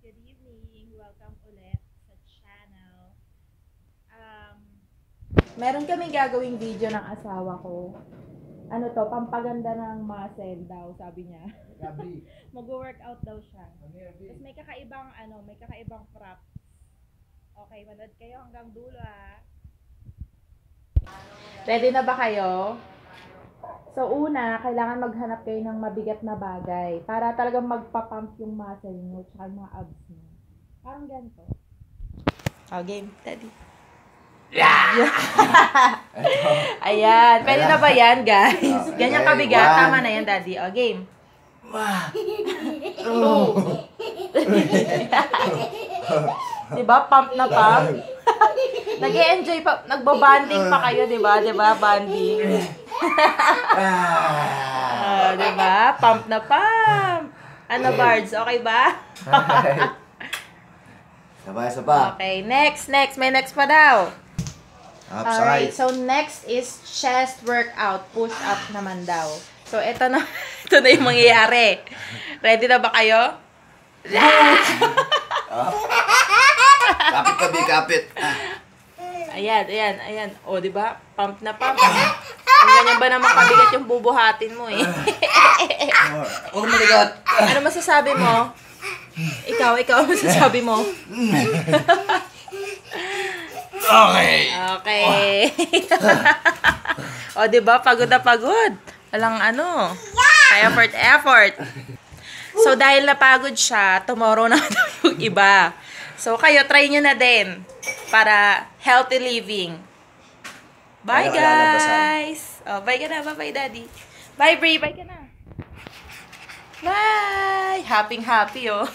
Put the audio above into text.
good evening. Welcome ulit sa channel. Meron kaming gagawing video ng asawa ko. Ano to, pampaganda ng muscle daw, sabi niya. Mag-workout daw siya. Tapos may kakaibang props. Okay, manood kayo hanggang dulo ah. Ready na ba kayo? So una, kailangan maghanap kayo ng mabigat na bagay para talagang magpapump yung muscle nyo tsaka yung mga abs nyo. Parang ganito. Oh, game. Daddy. Yeah! Ayan. Pwede na ba yan, guys? Ganyan kabigat. Tama na yan, Daddy. Oh, game. Diba? Pump na pump. Nag-e-enjoy pa. Nagbabanding pa kayo, diba? Diba? Banding. Diba? Pump na pump. Ano, Bards? Okay ba? Sabay. Okay. Next. May next pa daw. Alright. Upside. So, next is chest workout. Push up naman daw. So, ito na yung mangyayari. Ready na ba kayo? Kapit. Ayan. O, di ba? Pump na pump. Ang ganyan ba naman kabigat yung bubuhatin mo eh? Huwag maligot. Ano masasabi mo? Ikaw masasabi mo? Okay. O, di ba? Pagod na pagod. Walang ano. Effort. So, dahil napagod siya, tomorrow na yung iba. So, kayo, try nyo na din para healthy living. Bye, guys! Oh, bye ka na. Bye, Daddy. Bye, Brie. Bye ka na. Bye! Happy, oh.